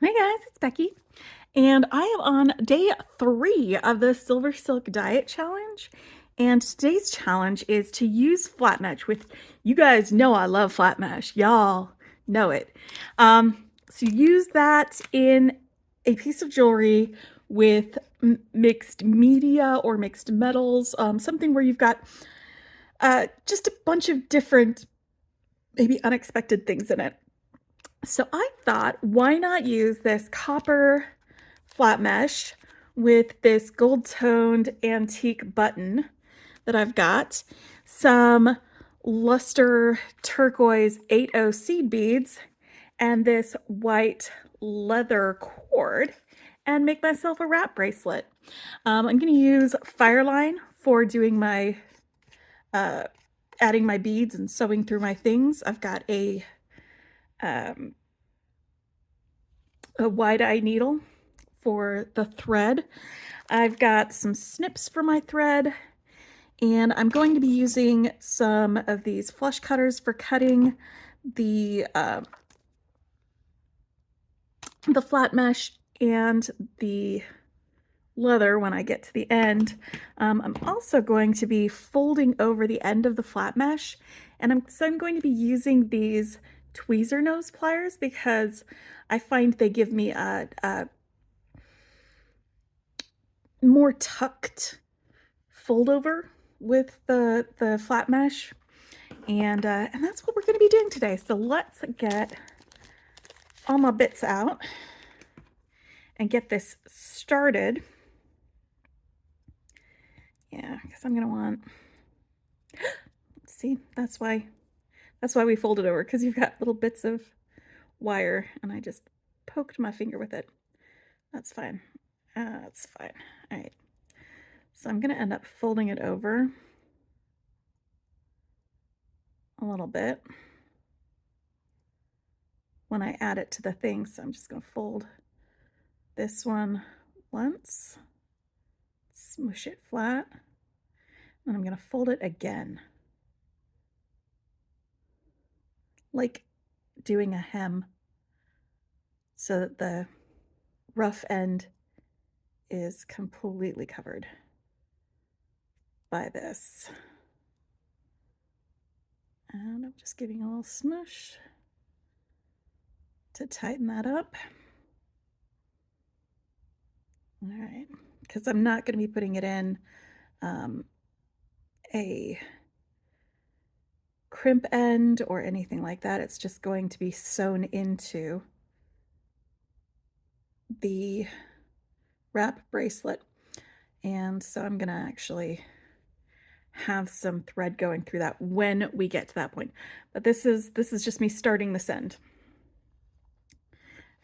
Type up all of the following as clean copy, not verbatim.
Hey guys, it's Becky, and I am on day 3 of the Silver Silk Diet Challenge. And today's challenge is to use flat mesh. You guys know I love flat mesh, y'all know it. So use that in a piece of jewelry with mixed media or mixed metals, something where you've got just a bunch of different, maybe unexpected things in it. So I thought, why not use this copper flat mesh with this gold toned antique button that I've got, some luster turquoise 8/0 seed beads, and this white leather cord, and make myself a wrap bracelet. I'm going to use Fireline for doing my adding my beads and sewing through my things. I've got a wide-eye needle for the thread. I've got some snips for my thread, and I'm going to be using some of these flush cutters for cutting the flat mesh and the leather when I get to the end. I'm also going to be folding over the end of the flat mesh, and I'm going to be using these tweezer nose pliers because I find they give me a more tucked fold over with the flat mesh, and that's what we're going to be doing today. So let's get all my bits out and get this started. Yeah, because I'm going to want, see, that's why we fold it over, because you've got little bits of wire, and I just poked my finger with it. That's fine. That's fine. All right. So I'm going to end up folding it over a little bit when I add it to the thing. So I'm just going to fold this one once, smush it flat, and I'm going to fold it again, like doing a hem, so that the rough end is completely covered by this. And I'm just giving a little smush to tighten that up. All right, because I'm not going to be putting it in a crimp end or anything like that. It's just going to be sewn into the wrap bracelet. And so I'm going to actually have some thread going through that when we get to that point. But this is just me starting this end.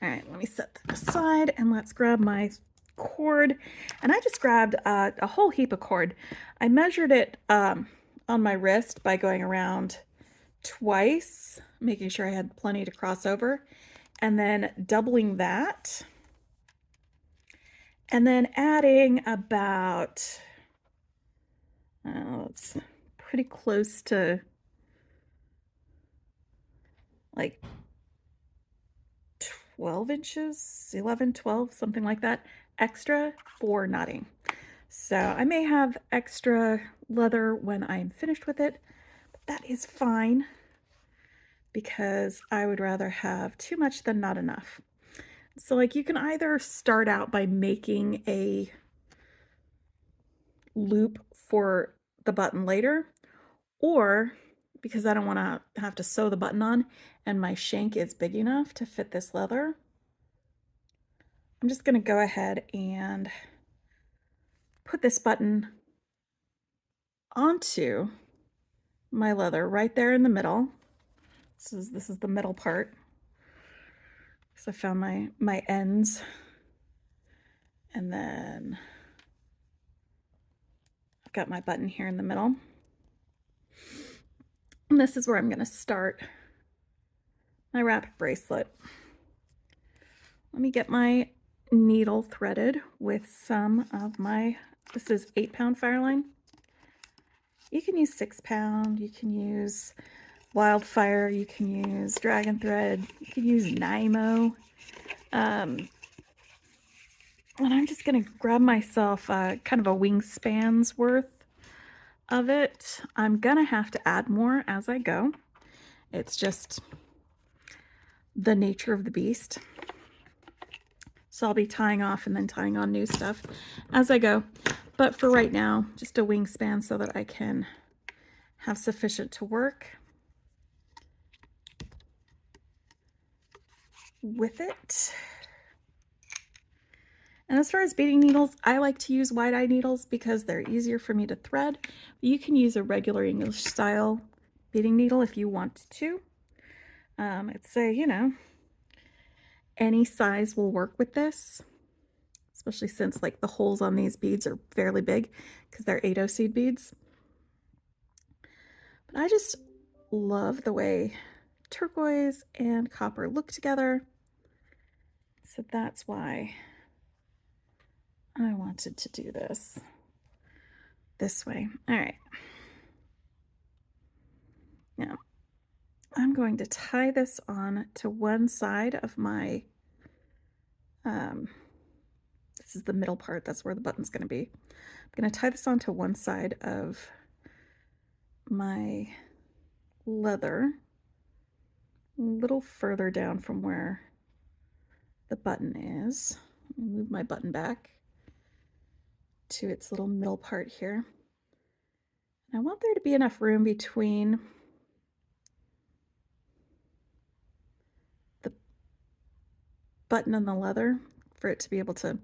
All right, let me set that aside, and let's grab my cord. And I just grabbed a whole heap of cord. I measured it on my wrist by going around twice, making sure I had plenty to cross over, and then doubling that, and then adding about, it's pretty close to like 12 inches, 11, 12, something like that, extra for knotting. So I may have extra leather when I'm finished with it, but that is fine because I would rather have too much than not enough. So like you can either start out by making a loop for the button later, or because I don't want to have to sew the button on and my shank is big enough to fit this leather, I'm just going to go ahead and put this button onto my leather right there in the middle. This is the middle part. So I found my ends, and then I've got my button here in the middle. And this is where I'm going to start my wrap bracelet. Let me get my needle threaded with some of my, this is 8-pound Fireline. You can use 6-pound, you can use Wildfire, you can use Dragon Thread, you can use Nymo. And I'm just gonna grab myself kind of a wingspan's worth of it. I'm gonna have to add more as I go. It's just the nature of the beast. So I'll be tying off and then tying on new stuff as I go. But for right now, just a wingspan so that I can have sufficient to work with it. And as far as beading needles, I like to use wide-eye needles because they're easier for me to thread. You can use a regular English style beading needle if you want to. It's a, you know, any size will work with this, especially since like the holes on these beads are fairly big because they're 8-0 seed beads. But I just love the way turquoise and copper look together. So that's why I wanted to do this way. All right. Now, I'm going to tie this on to one side of my, this is the middle part, that's where the button's going to be. I'm going to tie this onto one side of my leather, a little further down from where the button is. Let me move my button back to its little middle part here. And I want there to be enough room between the button and the leather for it to be able to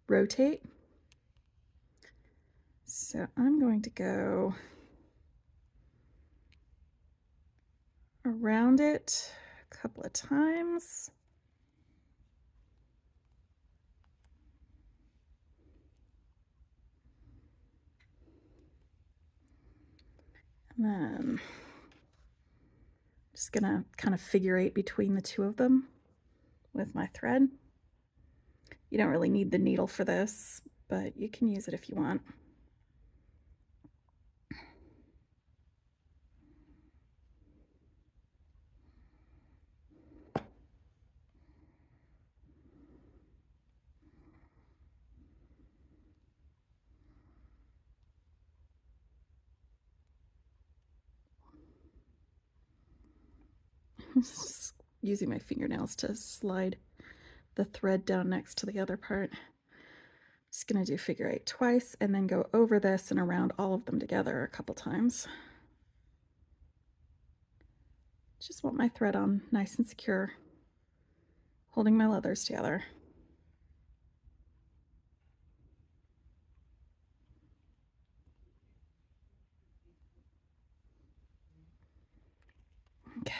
rotate. So I'm going to go around it a couple of times. And then just gonna kind of figure eight between the two of them with my thread. You don't really need the needle for this, but you can use it if you want. Just using my fingernails to slide the thread down next to the other part. Just gonna do figure eight twice and then go over this and around all of them together a couple times. Just want my thread on nice and secure, holding my leathers together. Okay.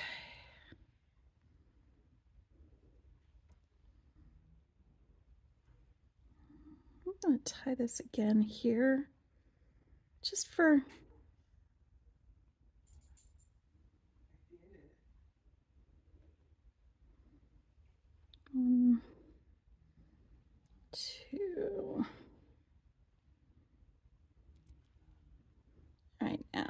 I'm going to tie this again here, just for 1, 2. All right, now.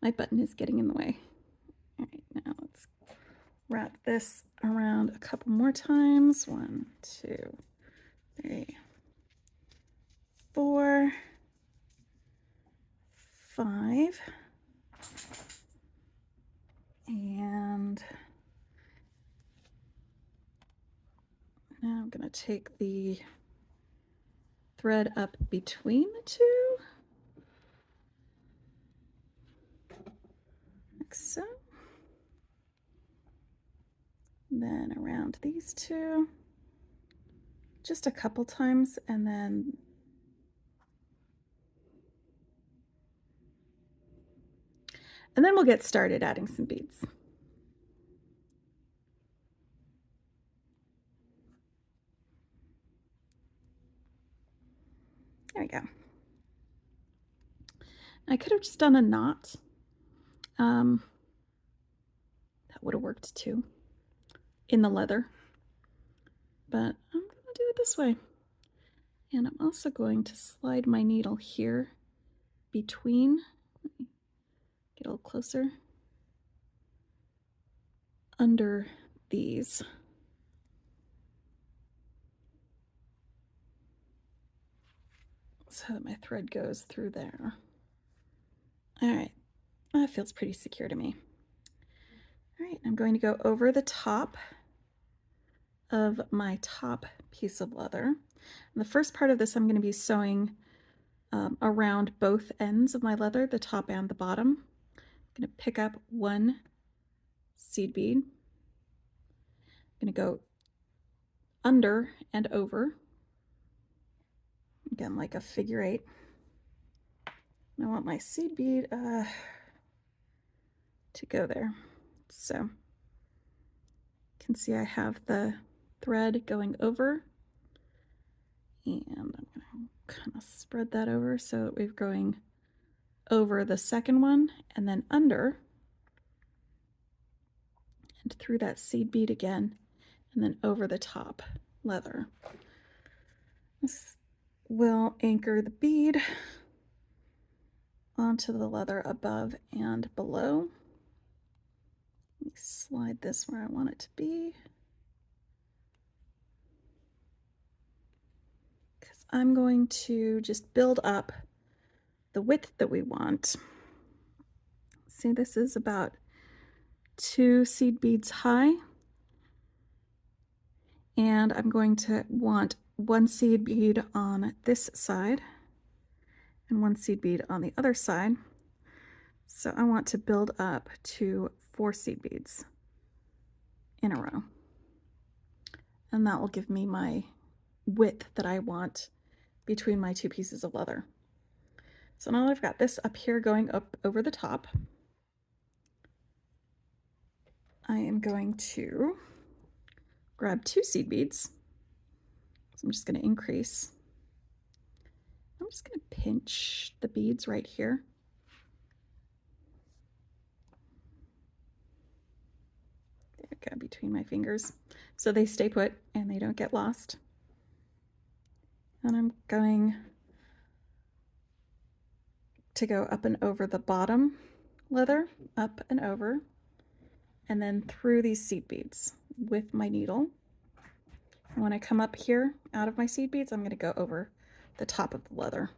my button is getting in the way. All right, now let's wrap this around a couple more times. 1, 2, 3, 4, 5. And now I'm going to take the thread up between the two, like so. Then around these two, just a couple times, and then we'll get started adding some beads. There we go. I could have just done a knot. That would have worked too in the leather, but I'm going to do it this way. And I'm also going to slide my needle here between, get a little closer, under these. So that my thread goes through there. All right, that feels pretty secure to me. All right, I'm going to go over the top of my top piece of leather. And the first part of this, I'm going to be sewing around both ends of my leather, the top and the bottom. I'm going to pick up one seed bead. I'm going to go under and over, again like a figure 8. And I want my seed bead to go there. So you can see I have the thread going over, and I'm going to kind of spread that over so that we're going over the second one and then under and through that seed bead again, and then over the top leather. This will anchor the bead onto the leather above and below. Let me slide this where I want it to be, because I'm going to just build up the width that we want. See, this is about 2 seed beads high, and I'm going to want 1 seed bead on this side and 1 seed bead on the other side. So I want to build up to 4 seed beads in a row, and that will give me my width that I want between my 2 pieces of leather. So now that I've got this up here going up over the top, I am going to grab 2 seed beads. So I'm just going to increase. I'm just going to pinch the beads right here. There we go, between my fingers, so they stay put and they don't get lost. And I'm going to go up and over the bottom leather, up and over, and then through these seed beads with my needle. And when I come up here out of my seed beads, I'm going to go over the top of the leather,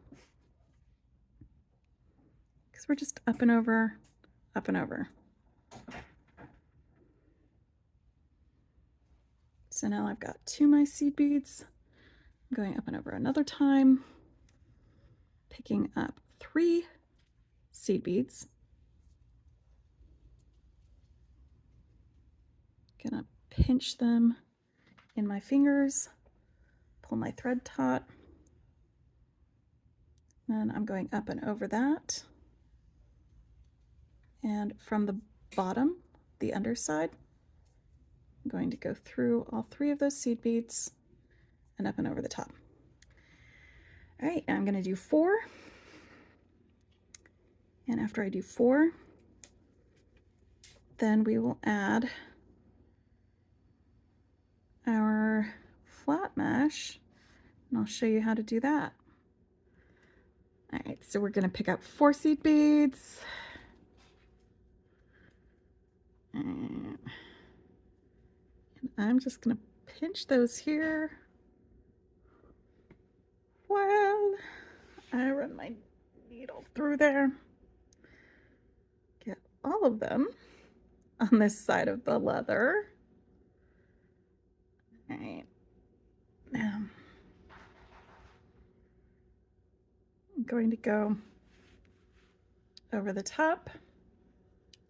because we're just up and over, up and over. So now I've got 2 my seed beads. I'm going up and over another time, picking up 3 seed beads. Gonna pinch them in my fingers, pull my thread taut, and I'm going up and over that. And from the bottom, the underside, I'm going to go through all 3 of those seed beads and up and over the top. All right, I'm going to do 4. And after I do 4, then we will add our flat mesh, and I'll show you how to do that. All right, so we're going to pick up 4 seed beads. And I'm just going to pinch those here while I run my needle through there. Get all of them on this side of the leather. All right. Now I'm going to go over the top,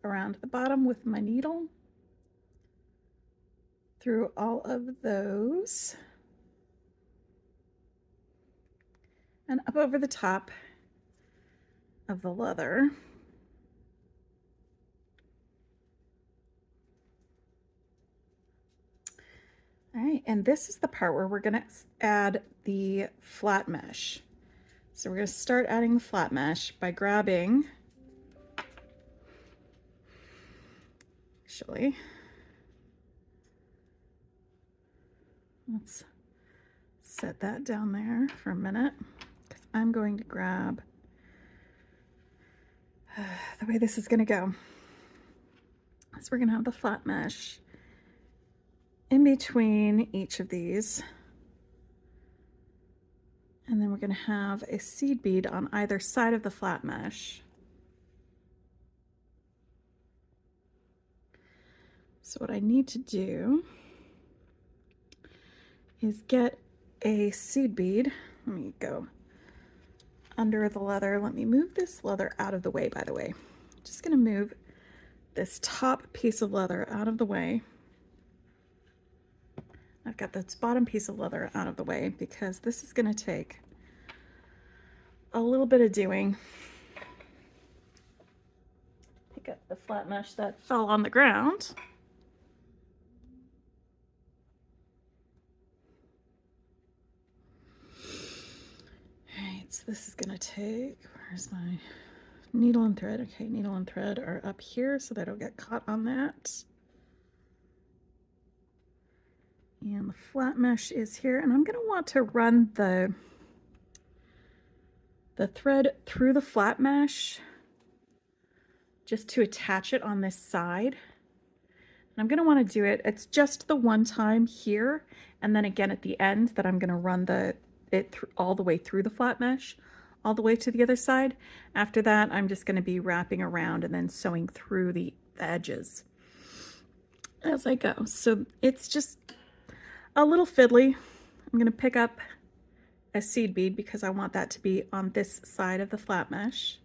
around the bottom with my needle, through all of those, and up over the top of the leather. All right, and this is the part where we're going to add the flat mesh. So we're going to start adding the flat mesh by grabbing, actually, let's set that down there for a minute, because I'm going to grab The way this is gonna go is we're gonna have the flat mesh in between each of these. And then we're gonna have a seed bead on either side of the flat mesh. So what I need to do is get a seed bead. Let me go under the leather. Let me move this leather out of the way, by the way. I'm just gonna move this top piece of leather out of the way. I've got this bottom piece of leather out of the way because this is gonna take a little bit of doing. Pick up the flat mesh that fell on the ground. All right, so this is gonna take, where's my needle and thread? Okay, needle and thread are up here so they don't get caught on that. And the flat mesh is here, and I'm gonna want to run the thread through the flat mesh just to attach it on this side. And I'm gonna wanna do it, it's just the one time here, and then again at the end that I'm gonna run it all the way through the flat mesh, all the way to the other side. After that, I'm just gonna be wrapping around and then sewing through the edges as I go. So it's just a little fiddly. I'm gonna pick up a seed bead because I want that to be on this side of the flat mesh.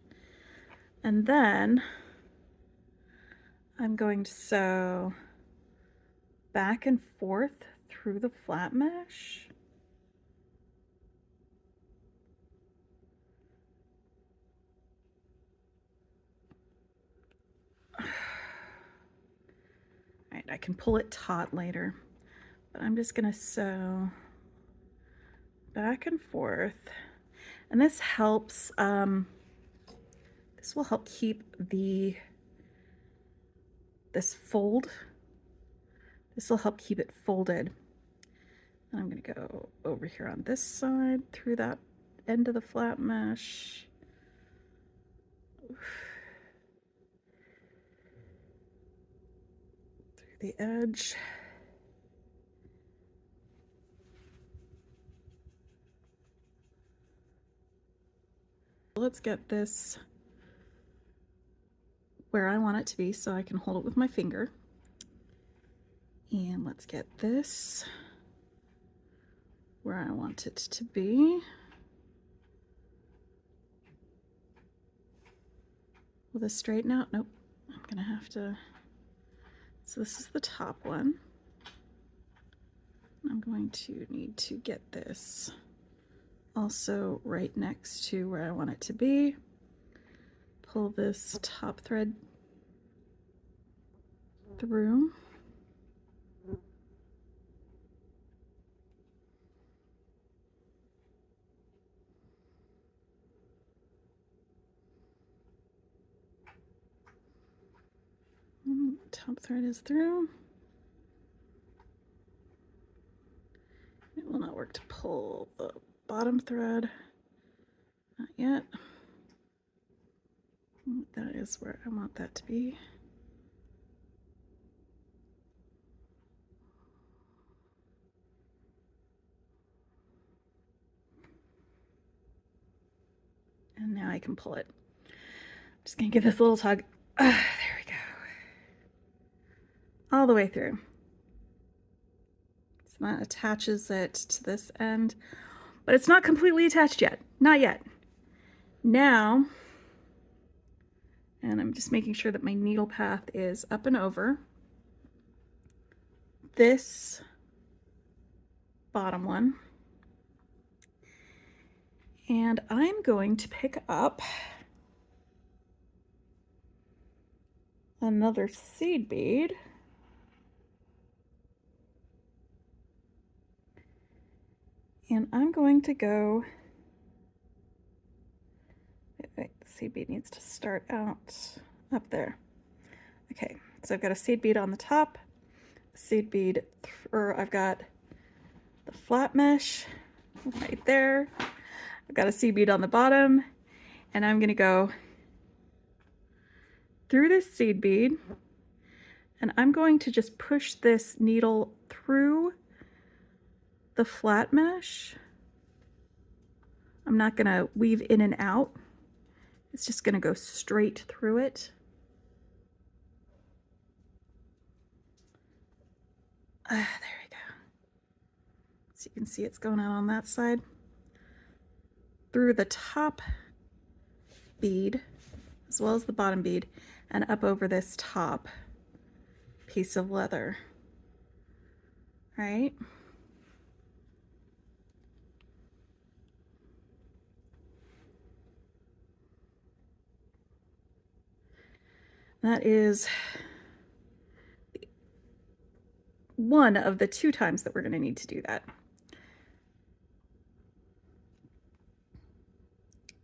And then I'm going to sew back and forth through the flat mesh. All right, I can pull it taut later, but I'm just gonna sew back and forth. And this helps, this will help keep this fold. This will help keep it folded. And I'm gonna go over here on this side through that end of the flat mesh. Through the edge. Let's get this where I want it to be so I can hold it with my finger. And let's get this where I want it to be. Will this straighten out? Nope. I'm gonna have to, so this is the top one. I'm going to need to get this also right next to where I want it to be. Pull this top thread through. Top thread is through. It will not work to pull the bottom thread. Not yet. That is where I want that to be. And now I can pull it. I'm just gonna give this a little tug. There we go. All the way through. So that attaches it to this end, but it's not completely attached yet. Not yet. Now, and I'm just making sure that my needle path is up and over this bottom one. And I'm going to pick up another seed bead. And I'm going to go, wait, the seed bead needs to start out up there. Okay, so I've got a seed bead on the top, a seed bead, or I've got the flat mesh right there. I've got a seed bead on the bottom, and I'm gonna go through this seed bead, and I'm going to just push this needle through the flat mesh. I'm not gonna weave in and out. It's just gonna go straight through it. There we go. So you can see it's going out on that side. Through the top bead, as well as the bottom bead, and up over this top piece of leather. Right? That is one of the 2 times that we're going to need to do that.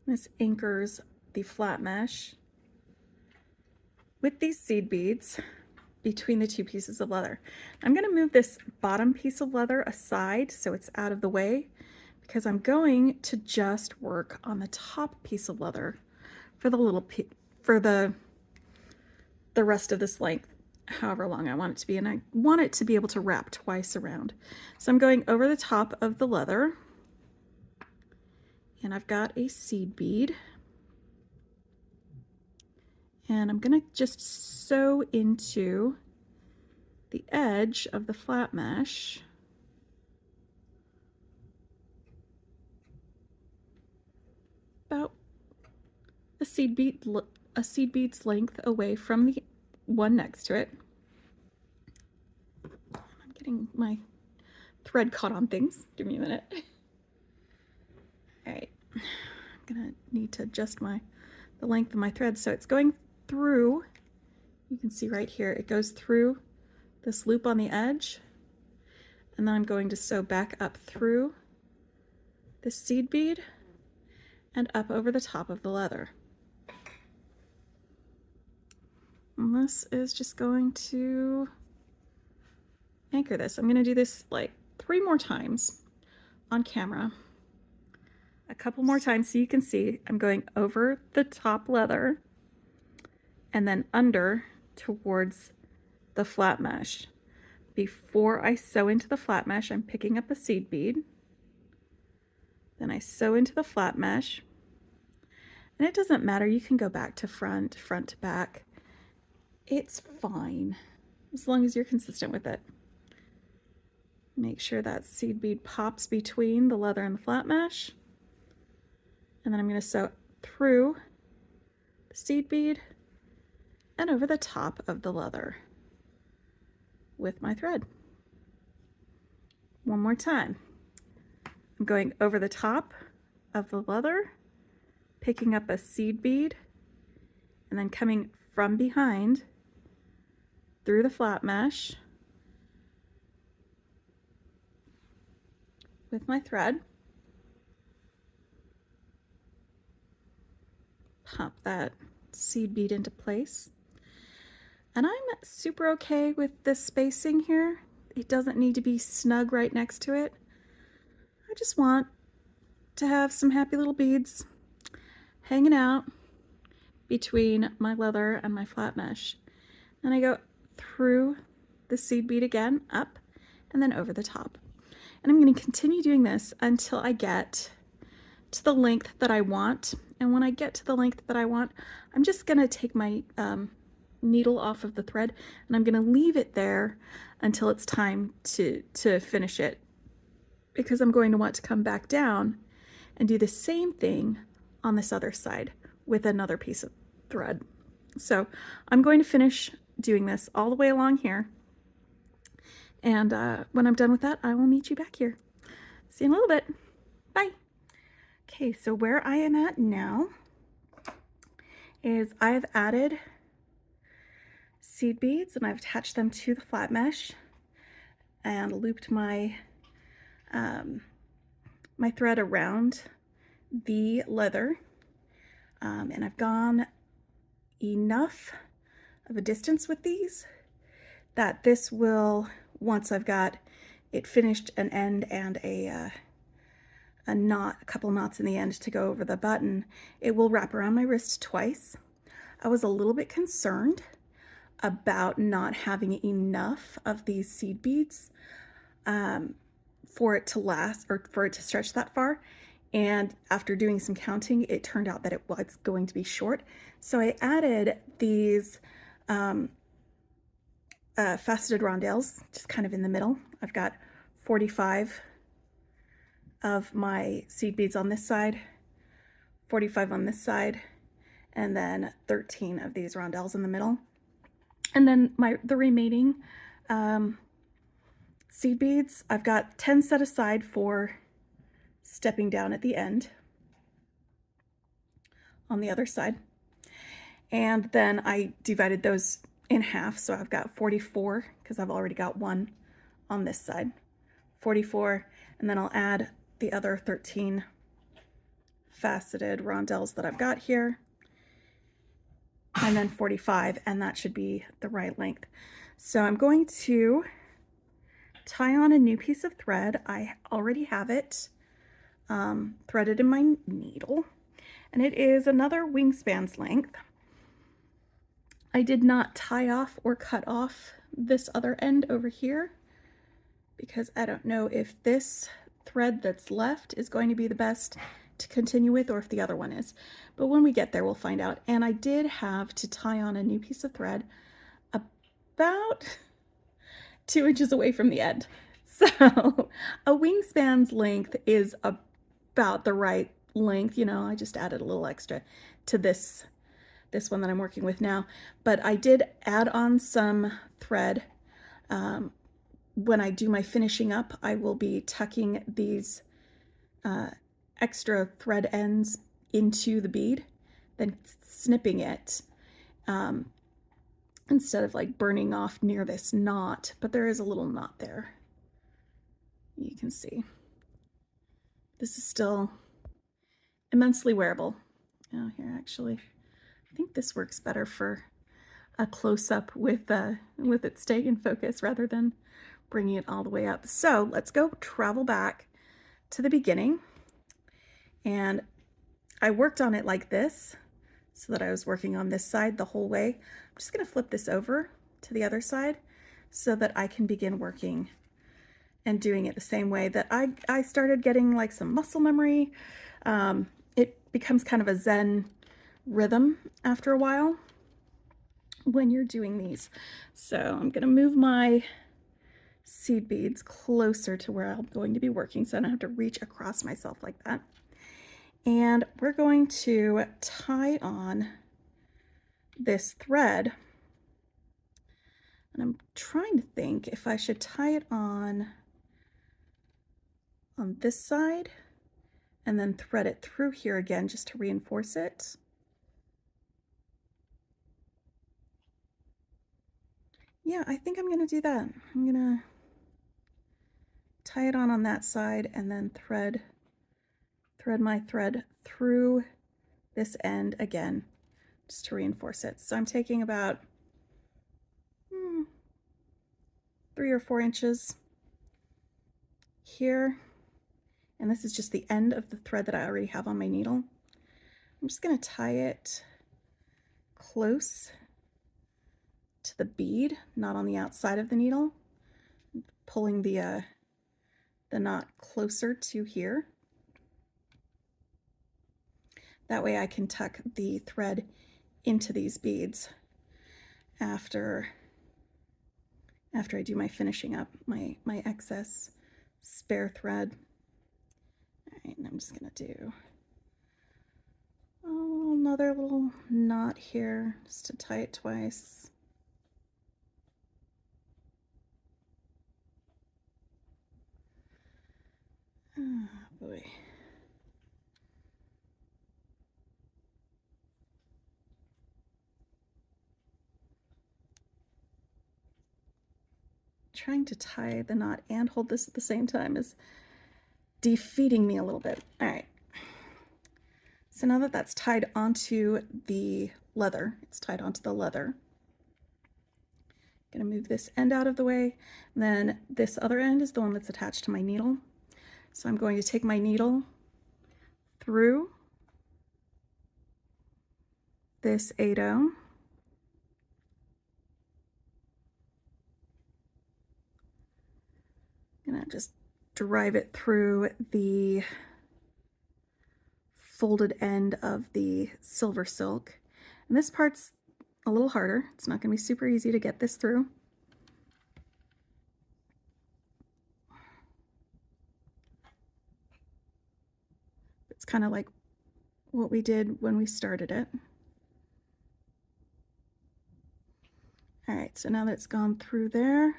This anchors the flat mesh with these seed beads between the 2 pieces of leather. I'm going to move this bottom piece of leather aside so it's out of the way, because I'm going to just work on the top piece of leather for the rest of this length, however long I want it to be, and I want it to be able to wrap twice around. So I'm going over the top of the leather, and I've got a seed bead, and I'm gonna just sew into the edge of the flat mesh about a seed bead's length away from the one next to it. I'm getting my thread caught on things. Give me a minute. All right, I'm gonna need to adjust the length of my thread so it's going through. You can see right here it goes through this loop on the edge, and then I'm going to sew back up through this seed bead and up over the top of the leather. And this is just going to anchor this. I'm going to do this like 3 more times on camera. A couple more times so you can see I'm going over the top leather and then under towards the flat mesh. Before I sew into the flat mesh, I'm picking up a seed bead. Then I sew into the flat mesh. And it doesn't matter, you can go back to front, front to back. It's fine, as long as you're consistent with it. Make sure that seed bead pops between the leather and the flat mesh. And then I'm going to sew through the seed bead and over the top of the leather with my thread. One more time. I'm going over the top of the leather, picking up a seed bead, and then coming from behind through the flat mesh with my thread. Pop that seed bead into place. And I'm super okay with this spacing here. It doesn't need to be snug right next to it. I just want to have some happy little beads hanging out between my leather and my flat mesh. And I go through the seed bead again, up, and then over the top. And I'm going to continue doing this until I get to the length that I want. And when I get to the length that I want, I'm just going to take my needle off of the thread, and I'm going to leave it there until it's time to finish it, because I'm going to want to come back down and do the same thing on this other side with another piece of thread. So I'm going to finish doing this all the way along here, and when I'm done with that, I will meet you back here. See you in a little bit. Bye. Okay, so where I am at now is I've added seed beads and I've attached them to the flat mesh and looped my my thread around the leather, and I've gone enough of a distance with these that this will, once I've got it finished, an end and a knot, a couple knots in the end to go over the button, it will wrap around my wrist twice. I was a little bit concerned about not having enough of these seed beads for it to last or for it to stretch that far. And after doing some counting, it turned out that it was going to be short. So I added these faceted rondelles, just kind of in the middle. I've got 45 of my seed beads on this side, 45 on this side, and then 13 of these rondelles in the middle. And then the remaining seed beads, I've got 10 set aside for stepping down at the end on the other side. And then I divided those in half, so I've got 44 because I've already got one on this side. 44, and then I'll add the other 13 faceted rondelles that I've got here, and then 45, and that should be the right length. So I'm going to tie on a new piece of thread. I already have it threaded in my needle, and it is another wingspan's length. I did not tie off or cut off this other end over here because I don't know if this thread that's left is going to be the best to continue with or if the other one is. But when we get there, we'll find out. And I did have to tie on a new piece of thread about 2 inches away from the end. So a wingspan's length is about the right length. You know, I just added a little extra to this one that I'm working with now, but I did add on some thread. When I do my finishing up, I will be tucking these extra thread ends into the bead, then snipping it instead of like burning off near this knot, but there is a little knot there. You can see. This is still immensely wearable. Oh, here actually, I think this works better for a close-up with it staying in focus rather than bringing it all the way up. So let's go travel back to the beginning. And I worked on it like this so that I was working on this side the whole way. I'm just going to flip this over to the other side so that I can begin working and doing it the same way that I started getting like some muscle memory. It becomes kind of a Zen rhythm after a while when you're doing these. So I'm going to move my seed beads closer to where I'm going to be working so I don't have to reach across myself like that. And we're going to tie on this thread. And I'm trying to think if I should tie it on this side and then thread it through here again just to reinforce it. Yeah, I think I'm going to do that. I'm going to tie it on that side and then thread my thread through this end again just to reinforce it. So I'm taking about 3 or 4 inches here, and this is just the end of the thread that I already have on my needle. I'm just going to tie it close to the bead, not on the outside of the needle, pulling the knot closer to here. That way I can tuck the thread into these beads after I do my finishing up, my excess spare thread. All right, and I'm just gonna do another little knot here just to tie it twice. Oh boy. Trying to tie the knot and hold this at the same time is defeating me a little bit. All right. So now that that's tied onto the leather, it's tied onto the leather. I'm gonna move this end out of the way. And then this other end is the one that's attached to my needle. So I'm going to take my needle through this 8-0. Gonna just drive it through the folded end of the silver silk. And this part's a little harder. It's not gonna be super easy to get this through. It's kind of like what we did when we started it. All right, so now that it's gone through there,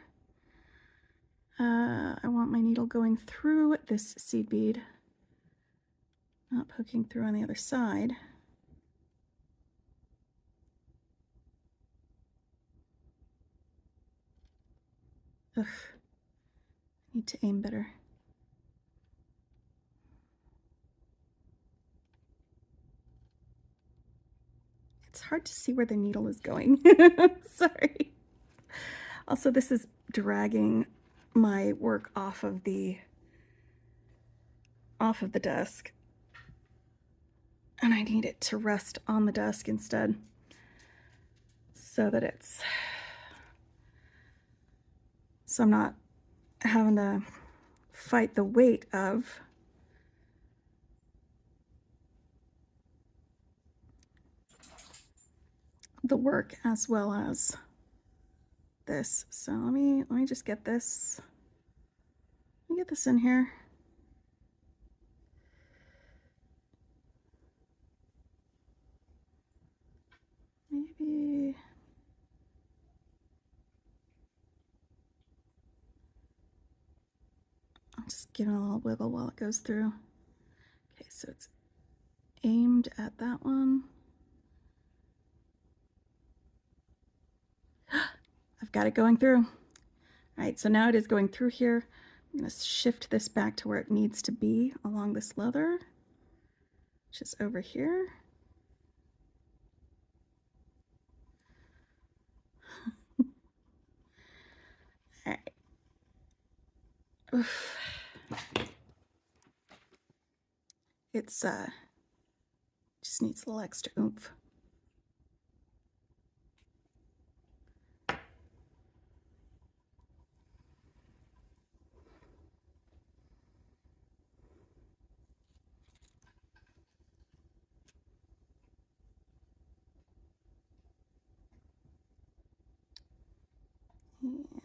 I want my needle going through this seed bead, not poking through on the other side. Ugh, I need to aim better. It's hard to see where the needle is going. Sorry. Also, this is dragging my work off of the desk. And I need it to rest on the desk instead, so that I'm not having to fight the weight of the work as well as this. So let me just get this. Let me get this in here. Maybe I'll just give it a little wiggle while it goes through. Okay, so it's aimed at that one. I've got it going through. All right, so now it is going through here. I'm going to shift this back to where it needs to be along this leather, which is over here. All right. Oof. It's just needs a little extra oomph.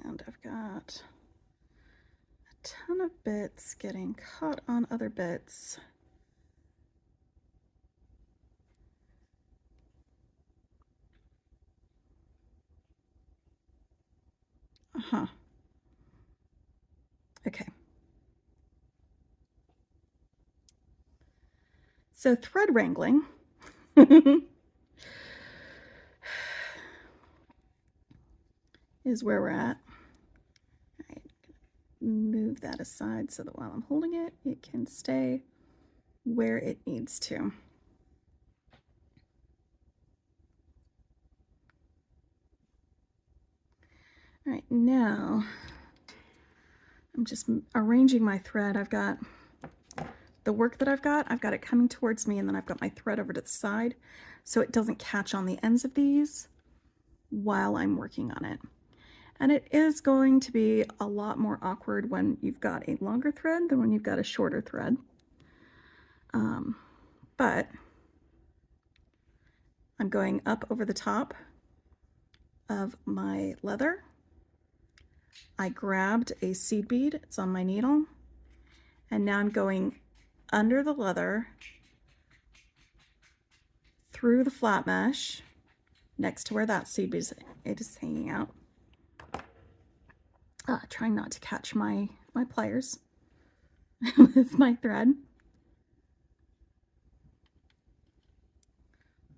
And I've got a ton of bits getting caught on other bits. Okay. So thread wrangling is where we're at. All right, move that aside so that while I'm holding it, it can stay where it needs to. All right, now I'm just arranging my thread. I've got the work that I've got it coming towards me, and then I've got my thread over to the side so it doesn't catch on the ends of these while I'm working on it. And it is going to be a lot more awkward when you've got a longer thread than when you've got a shorter thread. But I'm going up over the top of my leather. I grabbed a seed bead, it's on my needle, and now I'm going under the leather, through the flat mesh, next to where that seed bead is hanging out. Trying not to catch my pliers with my thread.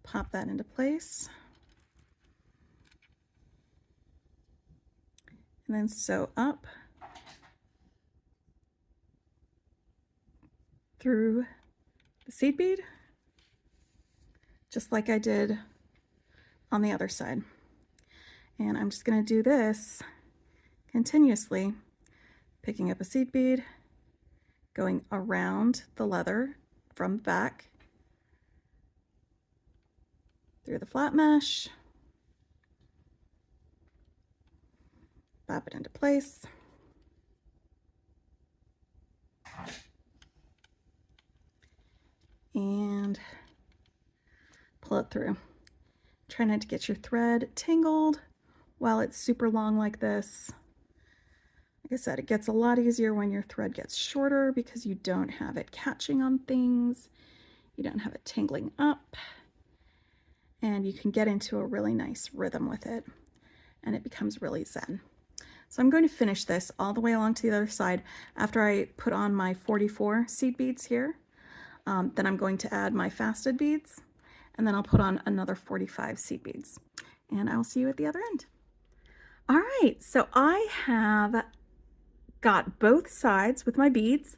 Pop that into place. And then sew up through the seed bead, just like I did on the other side. And I'm just going to do this continuously, picking up a seed bead, going around the leather from the back, through the flat mesh, bop it into place. And pull it through. Try not to get your thread tangled while it's super long like this. Like I said, it gets a lot easier when your thread gets shorter because you don't have it catching on things, you don't have it tangling up, and you can get into a really nice rhythm with it, and it becomes really zen. So I'm going to finish this all the way along to the other side after I put on my 44 seed beads here. Then I'm going to add my faceted beads, and then I'll put on another 45 seed beads, and I'll see you at the other end. All right, so I have got both sides with my beads.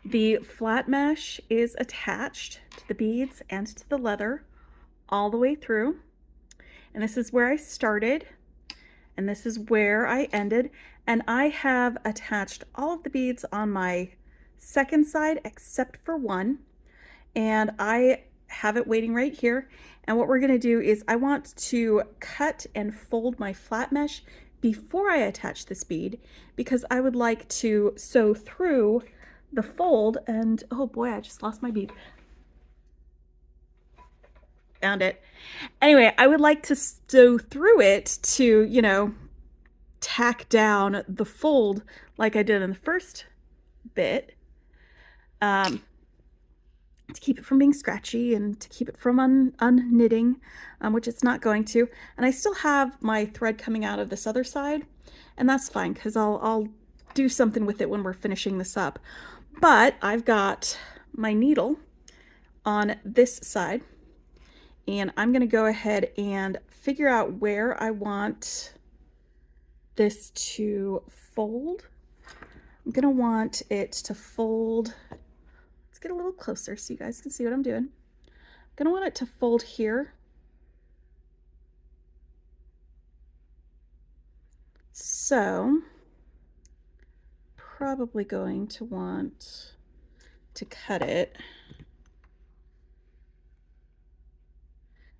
The flat mesh is attached to the beads and to the leather all the way through. And this is where I started, and this is where I ended. And I have attached all of the beads on my second side except for one. And I have it waiting right here. And what we're going to do is I want to cut and fold my flat mesh before I attach this bead, because I would like to sew through the fold. And oh boy, I just lost my bead. Found it. Anyway, I would like to sew through it to, you know, tack down the fold like I did in the first bit. To keep it from being scratchy and to keep it from unknitting, which it's not going to. And I still have my thread coming out of this other side, and that's fine because I'll do something with it when we're finishing this up. But I've got my needle on this side, and I'm going to go ahead and figure out where I want this to fold. I'm going to want it to fold. Let's get a little closer so you guys can see what I'm doing. I'm going to want it to fold here. So, probably going to want to cut it.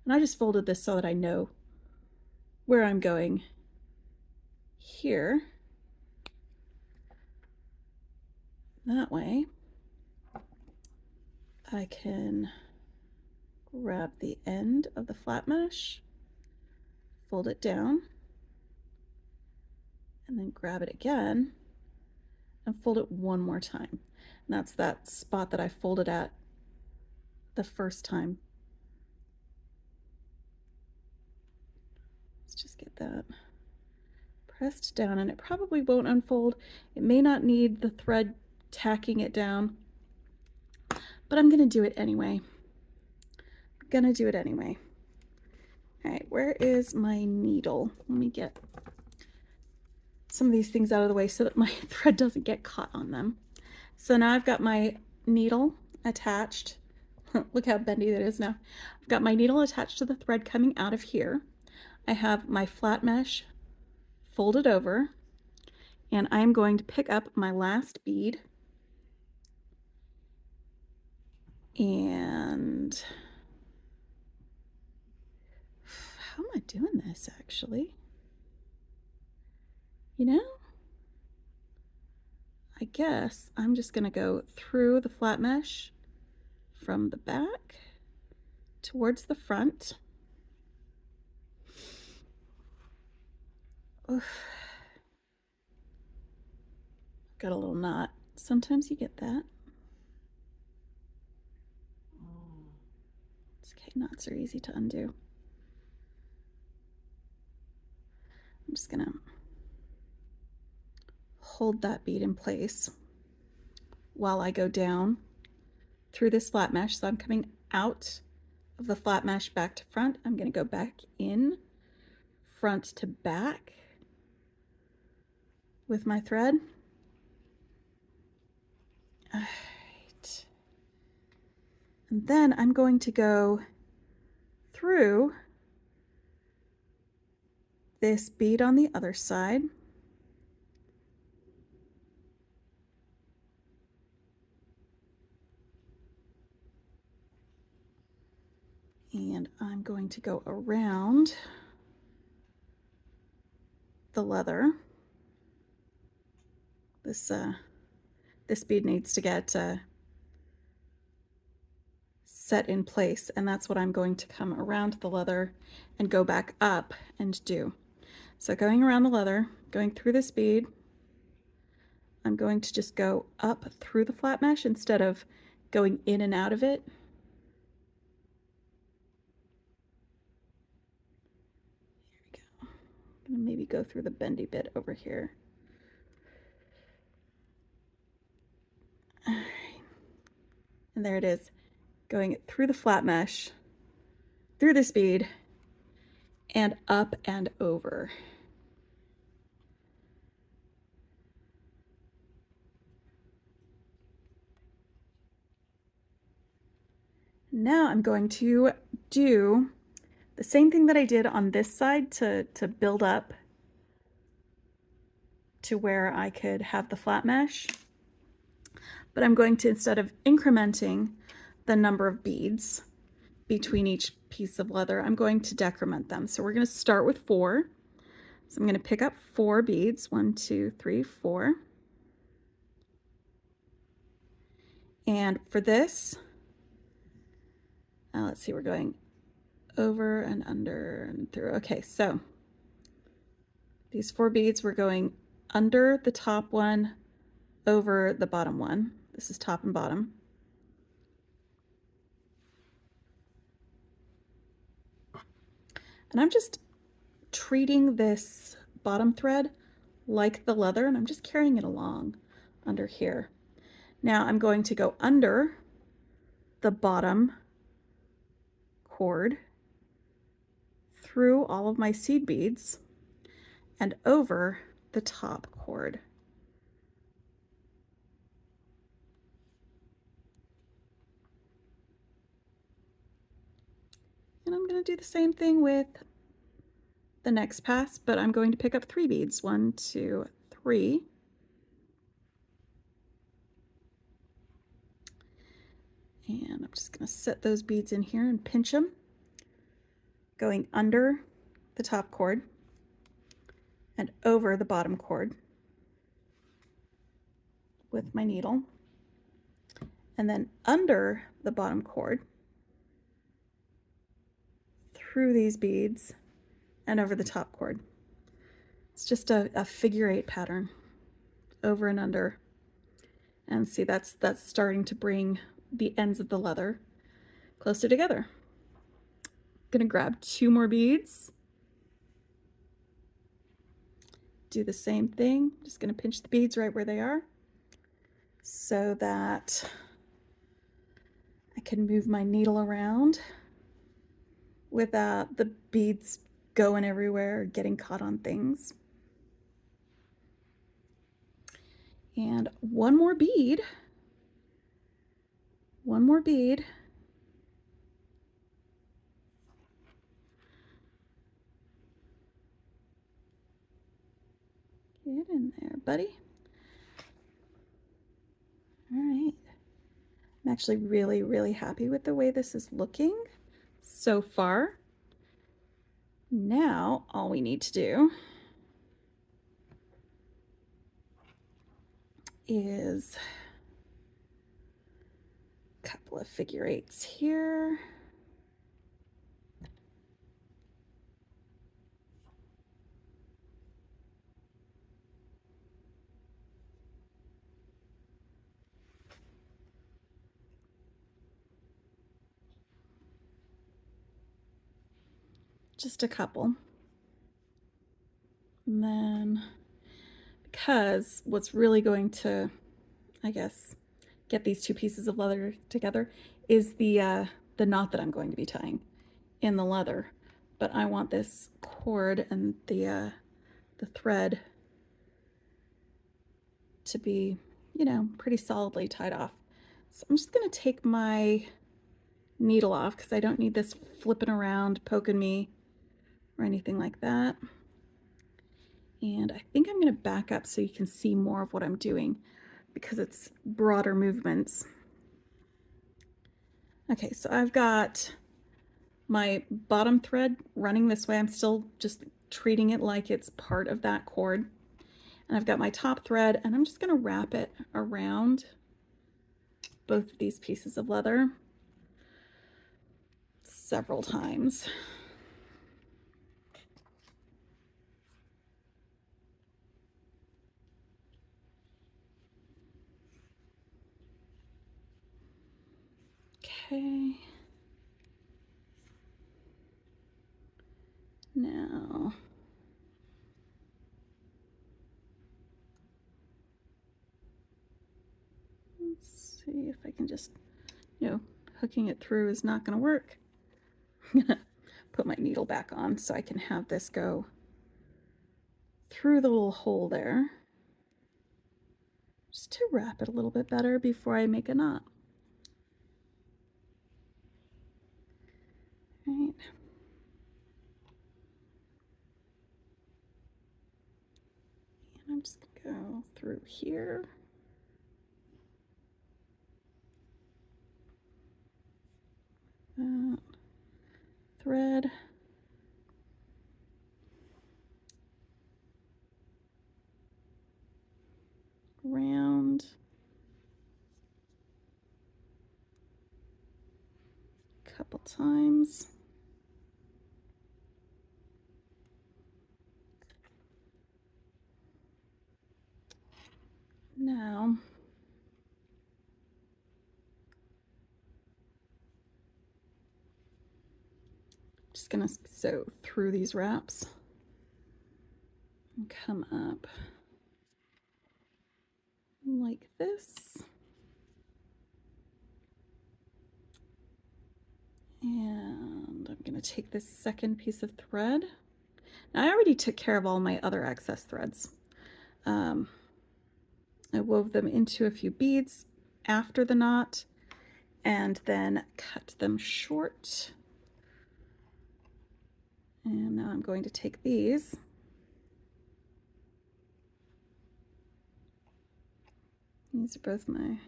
And I just folded this so that I know where I'm going here. That way, I can grab the end of the flat mesh, fold it down, and then grab it again and fold it one more time. And that's that spot that I folded at the first time. Let's just get that pressed down, and it probably won't unfold. It may not need the thread tacking it down, but I'm gonna do it anyway. All right, where is my needle? Let me get some of these things out of the way so that my thread doesn't get caught on them. So now I've got my needle attached. Look how bendy that is now. I've got my needle attached to the thread coming out of here. I have my flat mesh folded over, and I'm going to pick up my last bead, and how am I doing this actually? You know, I guess I'm just gonna go through the flat mesh from the back towards the front. Oof. Got a little knot. Sometimes you get that. It's okay, knots are easy to undo. I'm just gonna hold that bead in place while I go down through this flat mesh. So I'm coming out of the flat mesh back to front. I'm gonna go back in front to back with my thread. All right. And then I'm going to go through this bead on the other side. And I'm going to go around the leather. This bead needs to get set in place, and that's what I'm going to come around the leather and go back up and do. So going around the leather, going through this bead, I'm going to just go up through the flat mesh instead of going in and out of it. Here we go. I'm gonna maybe go through the bendy bit over here. All right. And there it is, going through the flat mesh, through this bead, and up and over. Now I'm going to do the same thing that I did on this side to build up to where I could have the flat mesh. But I'm going to, instead of incrementing the number of beads between each piece of leather, I'm going to decrement them. So we're going to start with 4. So I'm going to pick up 4 beads, 1, 2, 3, 4. And for this, let's see, we're going over and under and through. Okay, so these 4 beads, we're going under the top one, over the bottom one. This is top and bottom. And I'm just treating this bottom thread like the leather, and I'm just carrying it along under here. Now I'm going to go under the bottom cord, through all of my seed beads, and over the top cord. And I'm going to do the same thing with the next pass, but I'm going to pick up 3 beads, 1, 2, 3. And I'm just going to set those beads in here and pinch them, going under the top cord and over the bottom cord with my needle, and then under the bottom cord, through these beads and over the top cord. It's just a figure 8 pattern, over and under. And see, that's starting to bring the ends of the leather closer together. I'm gonna grab 2 more beads, do the same thing. Just gonna pinch the beads right where they are so that I can move my needle around without the beads going everywhere or getting caught on things. And one more bead. One more bead. Get in there, buddy. All right. I'm actually really, really happy with the way this is looking so far. Now, all we need to do is a couple of figure 8s here. Just a couple. And then, because what's really going to, I guess, get these 2 pieces of leather together is the knot that I'm going to be tying in the leather. But I want this cord and the thread to be, you know, pretty solidly tied off. So I'm just gonna take my needle off because I don't need this flipping around, poking me, or anything like that. And I think I'm gonna back up so you can see more of what I'm doing because it's broader movements. Okay, so I've got my bottom thread running this way. I'm still just treating it like it's part of that cord. And I've got my top thread, and I'm just going to wrap it around both of these pieces of leather several times. Okay. Now, let's see if I can just, hooking it through is not going to work. I'm going to put my needle back on so I can have this go through the little hole there, just to wrap it a little bit better before I make a knot. Right. And I'm just going to go through here. Thread. Around. A couple times. Now, just gonna sew through these wraps and come up like this. And I'm gonna take this second piece of thread. Now, I already took care of all my other excess threads. I wove them into a few beads after the knot and then cut them short. And now I'm going to take these. These are both my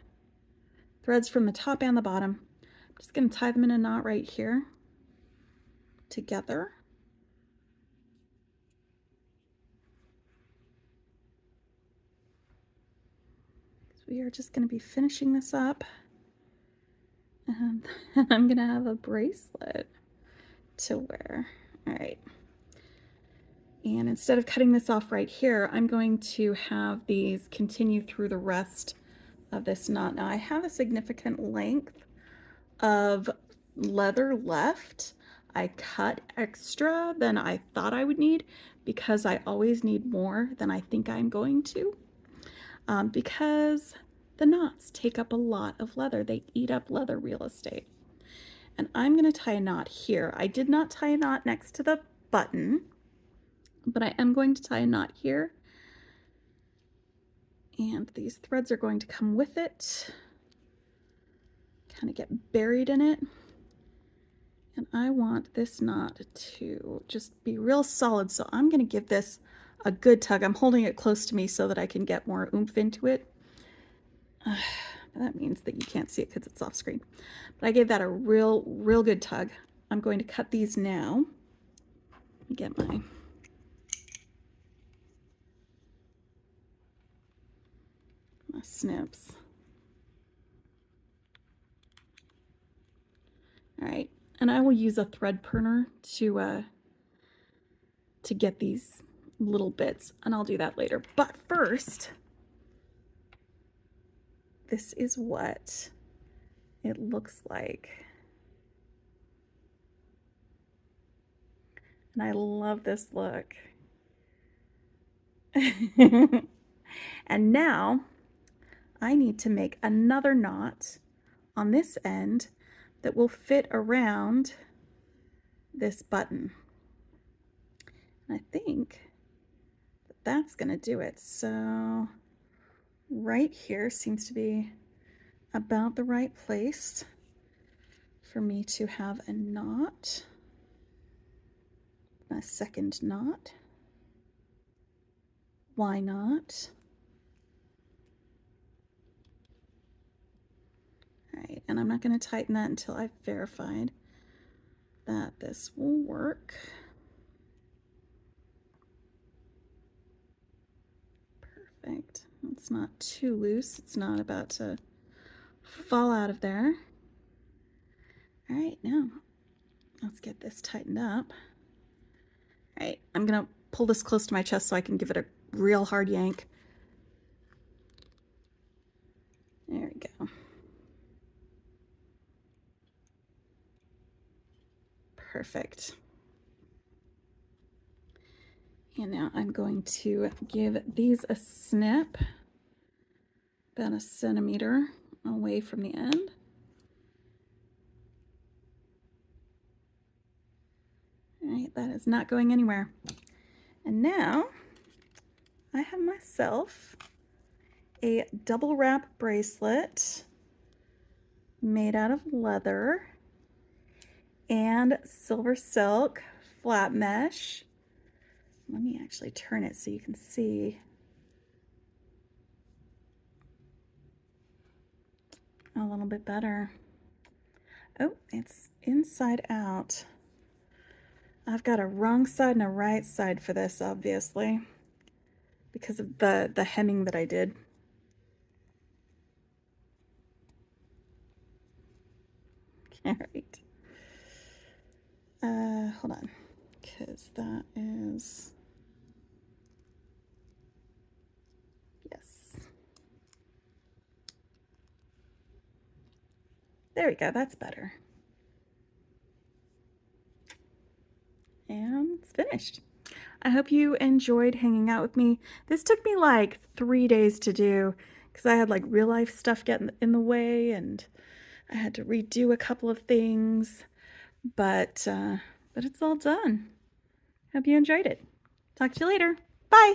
threads from the top and the bottom. I'm just going to tie them in a knot right here together. We are just going to be finishing this up, and I'm going to have a bracelet to wear. All right. And instead of cutting this off right here, I'm going to have these continue through the rest of this knot. Now, I have a significant length of leather left. I cut extra than I thought I would need because I always need more than I think I'm going to. Because the knots take up a lot of leather. They eat up leather real estate. And I'm going to tie a knot here. I did not tie a knot next to the button, but I am going to tie a knot here. And these threads are going to come with it, kind of get buried in it. And I want this knot to just be real solid, so I'm going to give this a good tug. I'm holding it close to me so that I can get more oomph into it. That means that you can't see it because it's off screen. But I gave that a real good tug. I'm going to cut these now. Let me get my snips. All right, and I will use a thread pruner to get these little bits, and I'll do that later. But first, this is what it looks like. And I love this look. And now I need to make another knot on this end that will fit around this button. And I think that that's going to do it. So right here seems to be about the right place for me to have a knot, a second knot. Why not? All right, and I'm not going to tighten that until I've verified that this will work. Perfect. It's not too loose. It's not about to fall out of there. All right, now let's get this tightened up. All right, I'm gonna pull this close to my chest so I can give it a real hard yank. There we go. Perfect. And now I'm going to give these a snip, about 1 centimeter away from the end. All right, that is not going anywhere. And now I have myself a double wrap bracelet made out of leather and silver silk flat mesh. Let me actually turn it so you can see. A little bit better. Oh, it's inside out. I've got a wrong side and a right side for this, obviously, because of the hemming that I did. All right. Hold on, because that is, yes. There we go, that's better. And it's finished. I hope you enjoyed hanging out with me. This took me like 3 days to do because I had like real life stuff getting in the way and I had to redo a couple of things, but it's all done. Hope you enjoyed it. Talk to you later. Bye.